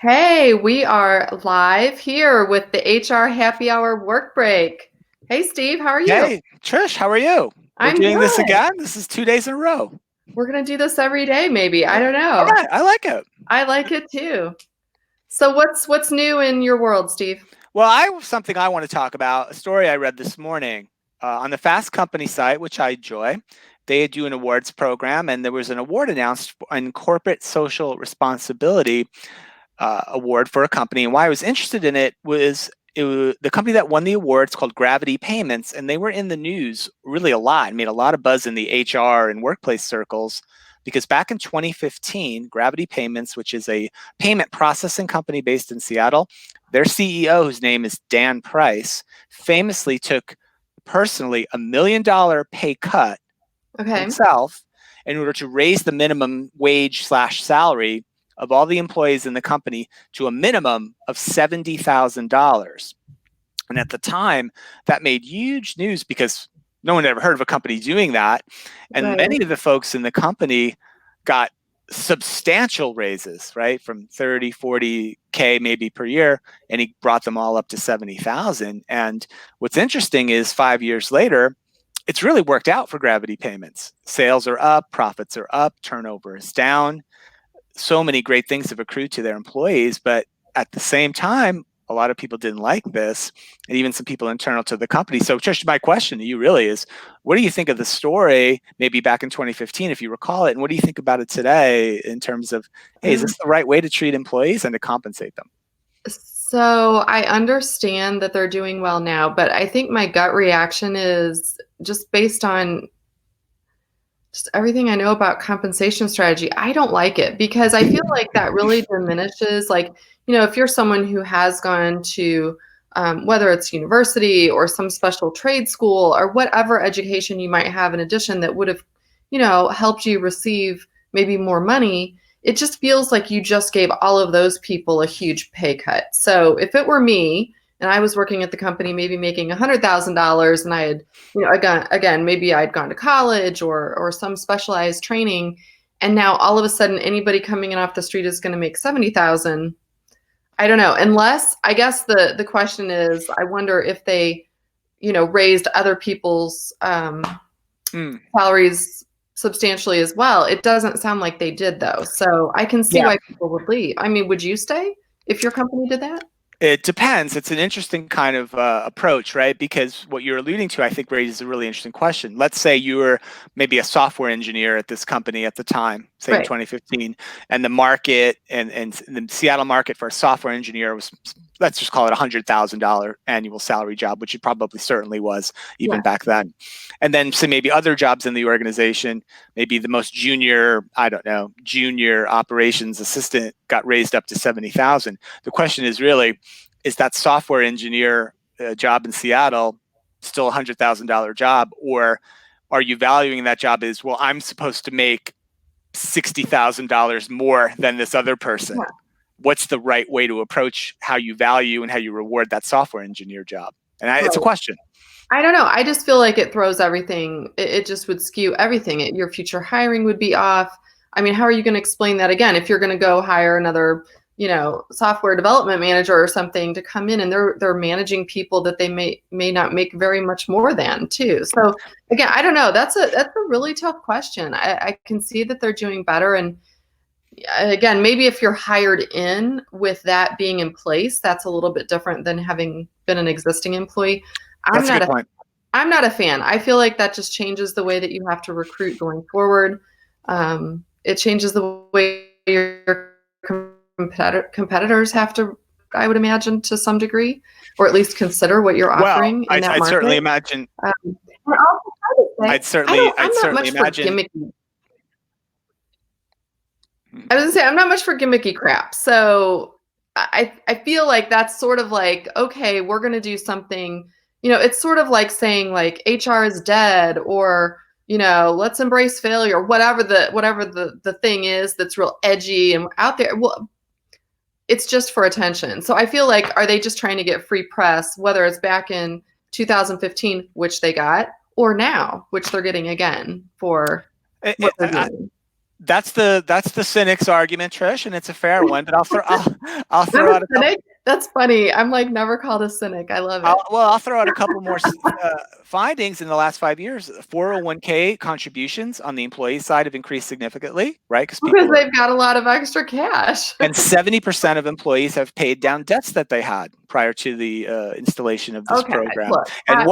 Hey, we are live here with the HR Happy Hour work break. Hey, Steve, how are you? Hey, Trish, how are you? We're I'm doing this good. again. This is 2 days in a row. We're going to do this every day, maybe. I don't All know. right, I like it. I like it too. So what's new in your world, Steve? Well, I have something I want to talk about. A story I read this morning on the Fast Company site, which I enjoy. They do an awards program, and there was an award announced in corporate social responsibility award for a company. And why I was interested in it was the company that won the award. It's called Gravity Payments, and they were in the news really a lot, made a lot of buzz in the HR and workplace circles because back in 2015, Gravity Payments, which is a payment processing company based in Seattle, their CEO, whose name is Dan Price, famously took personally $1 million pay cut Okay. himself in order to raise the minimum wage slash salary of all the employees in the company to a minimum of $70,000. And at the time, that made huge news because no one had ever heard of a company doing that. And Right. many of the folks in the company got substantial raises, right? From 30, 40K maybe per year. And he brought them all up to 70,000. And what's interesting is 5 years later, it's really worked out for Gravity Payments. Sales are up, profits are up, turnover is down. So many great things have accrued to their employees, but at the same time, a lot of people didn't like this, and even some people internal to the company. So, Trish, my question to you really is, what do you think of the story, maybe back in 2015, if you recall it, and what do you think about it today in terms of, hey, is Yeah. this the right way to treat employees and to compensate them? So I understand that they're doing well now, but I think my gut reaction is just based on just everything I know about compensation strategy, I don't like it because I feel like that really diminishes, like, if you're someone who has gone to, whether it's university or some special trade school or whatever education you might have in addition that would have, helped you receive maybe more money, it just feels like you just gave all of those people a huge pay cut. So if it were me and I was working at the company, maybe making $100,000 and I had again, maybe I'd gone to college or some specialized training, and now all of a sudden anybody coming in off the street is going to make 70,000. I don't know. Unless I guess the question is, I wonder if they, raised other people's Mm, salaries substantially as well. It doesn't sound like they did though. So I can see yeah. why people would leave. I mean, would you stay if your company did that? It depends. It's an interesting kind of approach, right? Because what you're alluding to, I think, raises a really interesting question. Let's say you were maybe a software engineer at this company at the time, say in Right. 2015, and the market and the Seattle market for a software engineer was, let's just call it $100,000 annual salary job, which it probably certainly was Yeah. even back then. And then say maybe other jobs in the organization, maybe the most junior, I don't know, junior operations assistant got raised up to 70,000. The question is really, is that software engineer job in Seattle still a $100,000 job, or are you valuing that job as, well, I'm supposed to make $60,000 more than this other person? What's the right way to approach how you value and how you reward that software engineer job? And it's a Right. question. I don't know. I just feel like it throws everything. It just would skew everything. Your future hiring would be off. I mean, how are you going to explain that again if you're going to go hire another, software development manager or something to come in and they're managing people that they may not make very much more than too. So again, I don't know. That's a really tough question. I can see that they're doing better, and again, maybe if you're hired in with that being in place, that's a little bit different than having been an existing employee. I'm That's a not good a point. I'm not a fan. I feel like that just changes the way that you have to recruit going forward. It changes the way your competitors have to, I would imagine, to some degree, or at least consider what you're Well, offering in that I'd certainly market. imagine. Um, and also, I would say, I'd I'm not certainly much for imagine. gimmicky. I was gonna say I'm not much for gimmicky crap. So I feel like that's sort of like, okay, we're gonna do something, it's sort of like saying like HR is dead, or, let's embrace failure, whatever the thing is that's real edgy and out there. Well, it's just for attention. So I feel like, are they just trying to get free press, whether it's back in 2015, which they got, or now, which they're getting again for I, what they're I, doing? That's the cynic's argument, Trish, and it's a fair one. But I'll I'm throw a out a couple. cynic. That's funny. I'm like never called a cynic. I love it. I'll throw out a couple more findings in the last 5 years. 401k contributions on the employee side have increased significantly, right? Because they've got a lot of extra cash. And 70% of employees have paid down debts that they had prior to the installation of this program. Look, And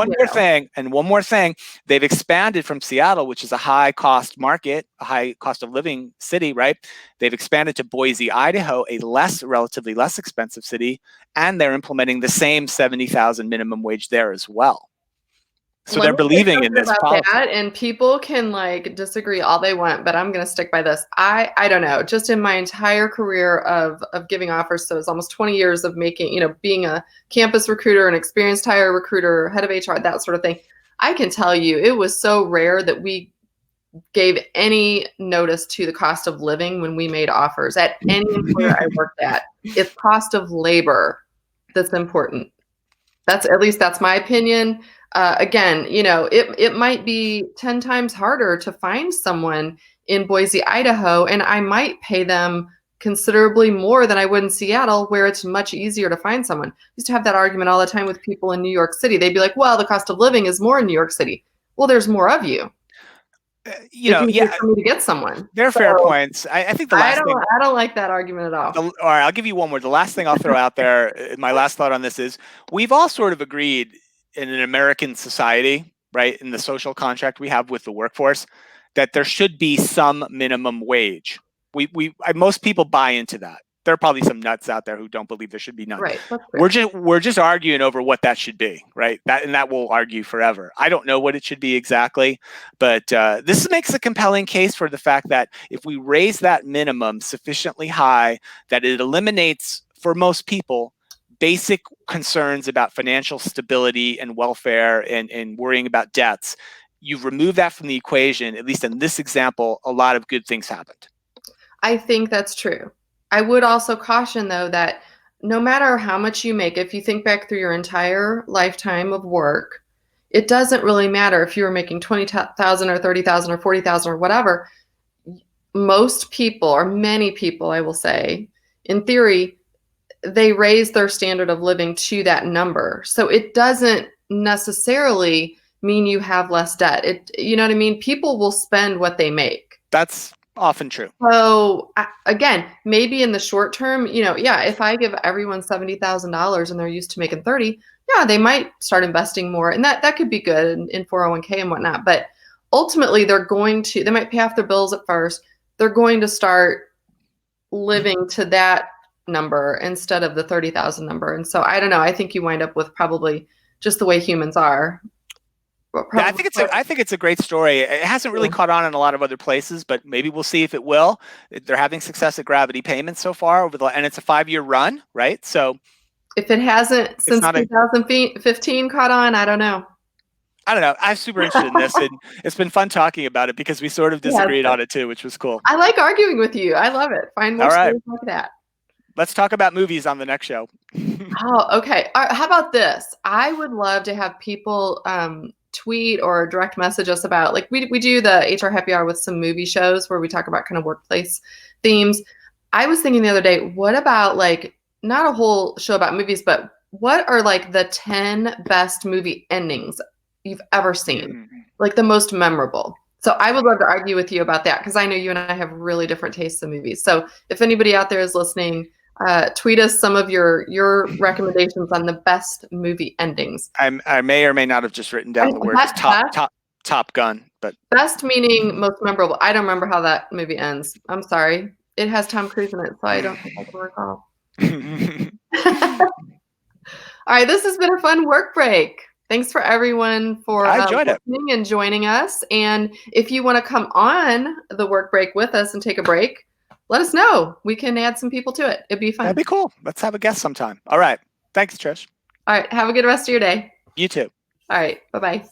one more thing, they've expanded from Seattle, which is a high cost market, a high cost of living city, right? They've expanded to Boise, Idaho, a relatively less expensive city, and they're implementing the same 70,000 minimum wage there as well. So they're believing in this policy. And people can like disagree all they want, but I'm going to stick by this. I don't know. Just in my entire career of giving offers, so it's almost 20 years of making, being a campus recruiter, an experienced hire recruiter, head of HR, that sort of thing. I can tell you, it was so rare that we gave any notice to the cost of living when we made offers at any employer I worked at. It's cost of labor that's important. That's my opinion. Again, it might be 10 times harder to find someone in Boise, Idaho, and I might pay them considerably more than I would in Seattle, where it's much easier to find someone. I used to have that argument all the time with people in New York City. They'd be like, well, the cost of living is more in New York City. Well, there's more of you. Yeah, for me to get someone. They're fair points. I think I don't like that argument at all. All right, I'll give you one more. The last thing I'll throw out there, my last thought on this is, we've all sort of agreed in an American society, right, in the social contract we have with the workforce, that there should be some minimum wage. Most people buy into that. There are probably some nuts out there who don't believe there should be none. Right. We're just arguing over what that should be, right? That will argue forever. I don't know what it should be exactly, but this makes a compelling case for the fact that if we raise that minimum sufficiently high, that it eliminates, for most people, basic concerns about financial stability and welfare and worrying about debts. You've removed that from the equation. At least in this example, a lot of good things happened. I think that's true. I would also caution, though, that no matter how much you make, if you think back through your entire lifetime of work, it doesn't really matter if you were making $20,000 or $30,000 or $40,000 or whatever. Most people, or many people, I will say, in theory, they raise their standard of living to that number. So it doesn't necessarily mean you have less debt. You know what I mean? People will spend what they make. That's often true. So again, maybe in the short term, if I give everyone $70,000 and they're used to making 30, yeah, they might start investing more, and that could be good in 401k and whatnot. But ultimately, they might pay off their bills at first. They're going to start living to that number instead of the 30,000 number. And so I don't know. I think you wind up with probably just the way humans are. Yeah, I think it's a great story. It hasn't really caught on in a lot of other places, but maybe we'll see if it will. They're having success at Gravity Payments so far and it's a 5-year run, right? So if it hasn't since 2015 caught on, I don't know. I'm super interested in this, and it's been fun talking about it because we sort of disagreed on it too, which was cool. I like arguing with you. I love it. Find more stories like that. Let's talk about movies on the next show. Oh, okay. How about this? I would love to have people tweet or direct message us about, like, we do the HR Happy Hour with some movie shows where we talk about kind of workplace themes. I was thinking the other day, what about, like, not a whole show about movies, but what are like the 10 best movie endings you've ever seen? Like the most memorable. So I would love to argue with you about that, because I know you and I have really different tastes in movies. So if anybody out there is listening, tweet us some of your recommendations on the best movie endings. I may or may not have just written down the words Top Gun, but best meaning most memorable. I don't remember how that movie ends. I'm sorry. It has Tom Cruise in it, so I don't think I can recall. All right, this has been a fun work break. Thanks for everyone for listening and joining us. And if you want to come on the work break with us and take a break, let us know. We can add some people to it. It'd be fun. That'd be cool. Let's have a guest sometime. All right. Thanks, Trish. All right. Have a good rest of your day. You too. All right. Bye-bye.